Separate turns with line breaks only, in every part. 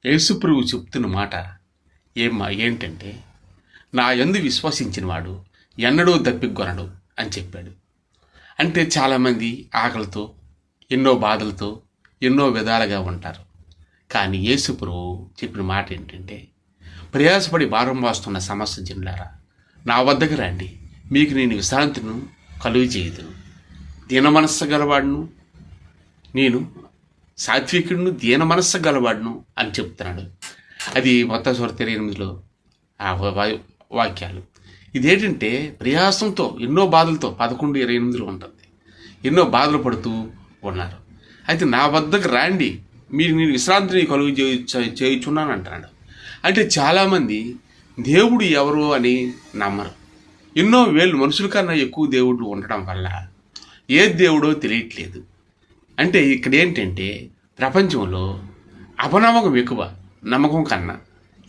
యేసుప్రభు చెప్తున్న మాట ఏంటంటే, నా యందు విశ్వసించినవాడు ఎన్నడూ దప్పికొనడు అని చెప్పాడు. అంటే చాలామంది ఆకలితో, ఎన్నో బాధలతో, ఎన్నో విధాలుగా ఉంటారు. కానీ యేసుప్రభు చెప్పిన మాట ఏంటంటే, ప్రయాసపడి భారం మోస్తున్న సమస్య జనులారా, నా వద్దకు రండి, మీకు నేను విశ్రాంతిను కలుగు చేయదును. దీన మనస్సు గలవాడును, నేను సాత్వికుడును, దీన మనస్సు గలవాడును అని చెప్తున్నాడు. అది మత్తయి 28లో ఆ వాక్యాలు. ఇదేంటంటే ప్రయాసంతో, ఎన్నో బాధలతో 11:28లో ఉంటుంది. ఎన్నో బాధలు పడుతూ ఉన్నారు. అయితే నా వద్దకు రాండి, మీరు నేను విశ్రాంతిని కలుగు చేయుచున్నాను అంటున్నాడు. అంటే చాలామంది దేవుడు ఎవరు అని నమ్మరు. ఎన్నో వేలు మనుషుల కన్నా ఎక్కువ దేవుడు ఉండడం వల్ల ఏ దేవుడో తెలియట్లేదు. అంటే ఇక్కడ ఏంటంటే, ప్రపంచంలో అపనమ్మకం ఎక్కువ నమ్మకం కన్నా.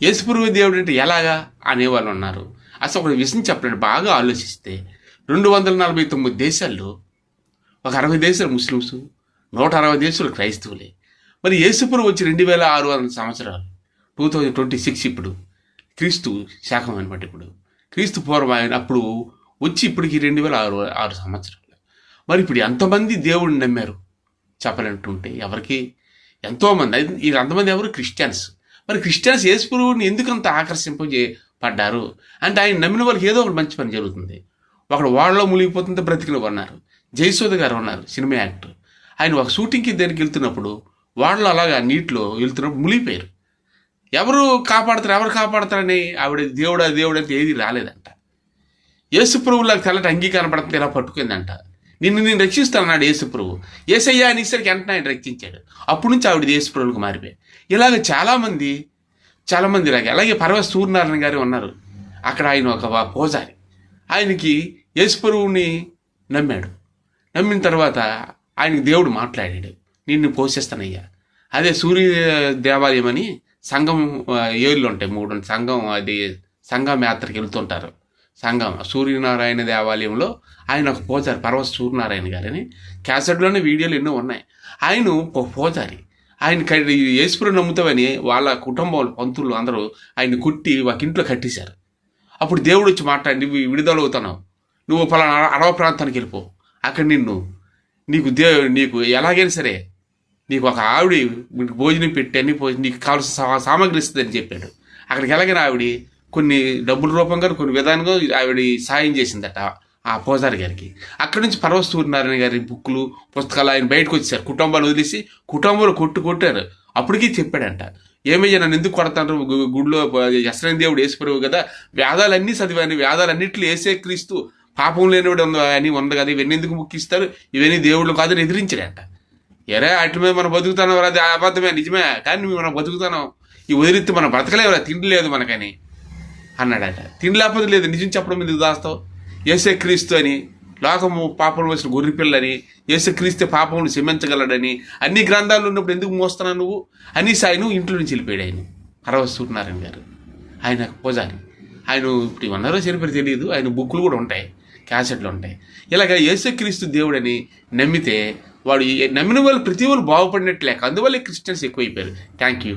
యేసుప్రభు దేవుడు అంటే ఎలాగా అనేవాళ్ళు ఉన్నారు. అసలు ఒక విషయం చెప్పండి, బాగా ఆలోచిస్తే 249 దేశాల్లో ఒక 60 దేశాలు ముస్లిమ్స్, 160 దేశాలు క్రైస్తవులే. మరి యేసుప్రభు వచ్చి 2600 సంవత్సరాలు, 2026 ఇప్పుడు క్రీస్తు శాఖం అనమాట. ఇప్పుడు క్రీస్తు పూర్వం ఆయన అప్పుడు వచ్చి ఇప్పటికి 2006 సంవత్సరాలు. మరి ఇప్పుడు ఎంతమంది దేవుడిని నమ్మారు చెప్పాలంటుంటే ఎవరికి? ఎంతోమంది. ఈ అంతమంది ఎవరు? క్రిస్టియన్స్. మరి క్రిస్టియన్స్ యేసుప్రభువుని ఎందుకంత పడ్డారు అంటే, ఆయన నమ్మిన వాళ్ళకి ఏదో ఒకటి మంచి పని జరుగుతుంది. ఒకడు వాళ్ళలో మునిగిపోతుంటే బ్రతికిన ఉన్నారు. జయసూద గారు ఉన్నారు, సినిమా యాక్టర్. ఆయన ఒక షూటింగ్కి దేనికి వెళ్తున్నప్పుడు వాళ్ళు అలాగా నీటిలో వెళ్తున్నప్పుడు మునిగిపోయారు. ఎవరు కాపాడతారని ఆవిడ దేవుడు అంటే ఏది రాలేదంట. యేసుప్రభువులాగా తెల్లటి అంగీకారం పడుతుంది, ఇలా పట్టుకుందంట. నేను రక్షిస్తానన్నాడు యేసుప్రభు. యేసయ్యా అని ఇసరికి వెంటనే ఆయన రక్షించాడు. అప్పటి నుంచి ఆవిడ యేసుప్రభువులకు మారిపోయాయి. ఇలాగ చాలామంది ఇలాగే. అలాగే పర్వత సూర్యనారాయణ గారు ఉన్నారు. అక్కడ ఆయన ఒక పూజారి. ఆయనకి యేసుప్రభువుని నమ్మాడు. నమ్మిన తర్వాత ఆయనకి దేవుడు మాట్లాడాడు, నిన్ను పోషిస్తానయ్యా. అదే సూర్య దేవాలయం అని సంఘం ఏళ్ళు ఉంటాయి, 3 సంఘం. అది సంఘం యాత్రకి వెళ్తుంటారు. సంఘం సూర్యనారాయణ దేవాలయంలో ఆయన ఒక పూజారి, పర్వత సూర్యనారాయణ గారని. క్యాసెట్లోనే వీడియోలు ఎన్నో ఉన్నాయి. ఆయన ఒక పూజారి. ఆయన యేసుప్రభువుని నమ్ముతామని వాళ్ళ కుటుంబం పంతులు అందరూ ఆయన కుట్టి ఒక ఇంట్లో కట్టేశారు. అప్పుడు దేవుడు వచ్చి మాట్లాడి, నువ్వు విడుదల అవుతున్నావు, నువ్వు పలానా అడవ ప్రాంతానికి వెళ్ళిపో, అక్కడ నీకు ఎలాగైనా సరే నీకు ఒక ఆవిడ భోజనం పెట్టి అన్ని నీకు కావాల్సిన సామాగ్రి ఇస్తుందని చెప్పాడు. అక్కడికి ఎలాగైనా ఆవిడ కొన్ని డబ్బుల రూపంగా కొన్ని విధానంగా ఆవిడ సాయం చేసిందట ఆ పూజారి గారికి. అక్కడి నుంచి పర్వత సూర్యనారాయణ గారి బుక్కులు, పుస్తకాలు ఆయన బయటకు వచ్చేసారు. కుటుంబాలు వదిలేసి కుటుంబాలు కొట్టారు. అప్పటికీ చెప్పాడంట, ఏమయ్యా నన్ను ఎందుకు కొడతాను, గుడిలో ఎసరైన దేవుడు యేసుప్రభువు కదా, వేదాలన్నీ చదివాను, వేదాలన్నింటిలో యేసే క్రీస్తు, పాపం లేనివాడు అని ఉంది కదా, ఇవన్నీ ఎందుకు ముక్కిస్తారు, ఇవన్నీ దేవుళ్ళు కాదని ఎదిరించాడంట. ఎరే అటు మీద మనం బతుకుతాను, అది అబద్ధమే, నిజమే, కానీ మనం బతుకుతాను, ఈ వదిలితే మనం బ్రతకలేవురా, తిండి లేదు మనకని అన్నాడట. తిండి లేకపోతే లేదు, నిజం చెప్పడం ఎందుకు దాస్తావు? యేసే క్రీస్తు అని, లోకము పాపం వేసిన గొర్రెపిల్లని, యేసే క్రీస్తే పాపమును క్షమించగలడని అన్ని గ్రంథాలు ఉన్నప్పుడు ఎందుకు మోస్తున్నావు నువ్వు అని ఆయన ఇంట్లో నుంచి వెళ్ళిపోయాడు. ఆయన పర్వత సూర్యనారాయణ గారు, ఆయన పూజారి. ఆయన ఇప్పుడు ఏమన్నారో చనిపోయి తెలియదు. ఆయన బుక్కులు కూడా ఉంటాయి, క్యాసెట్లు ఉంటాయి. ఇలాగ యేసే క్రీస్తు దేవుడని నమ్మితే వాడు నమ్మిన వాళ్ళు ప్రతి వాళ్ళు బాగుపడినట్టు లేక, అందువల్ల క్రిస్టియన్స్ ఎక్కువైపోయారు. Thank you.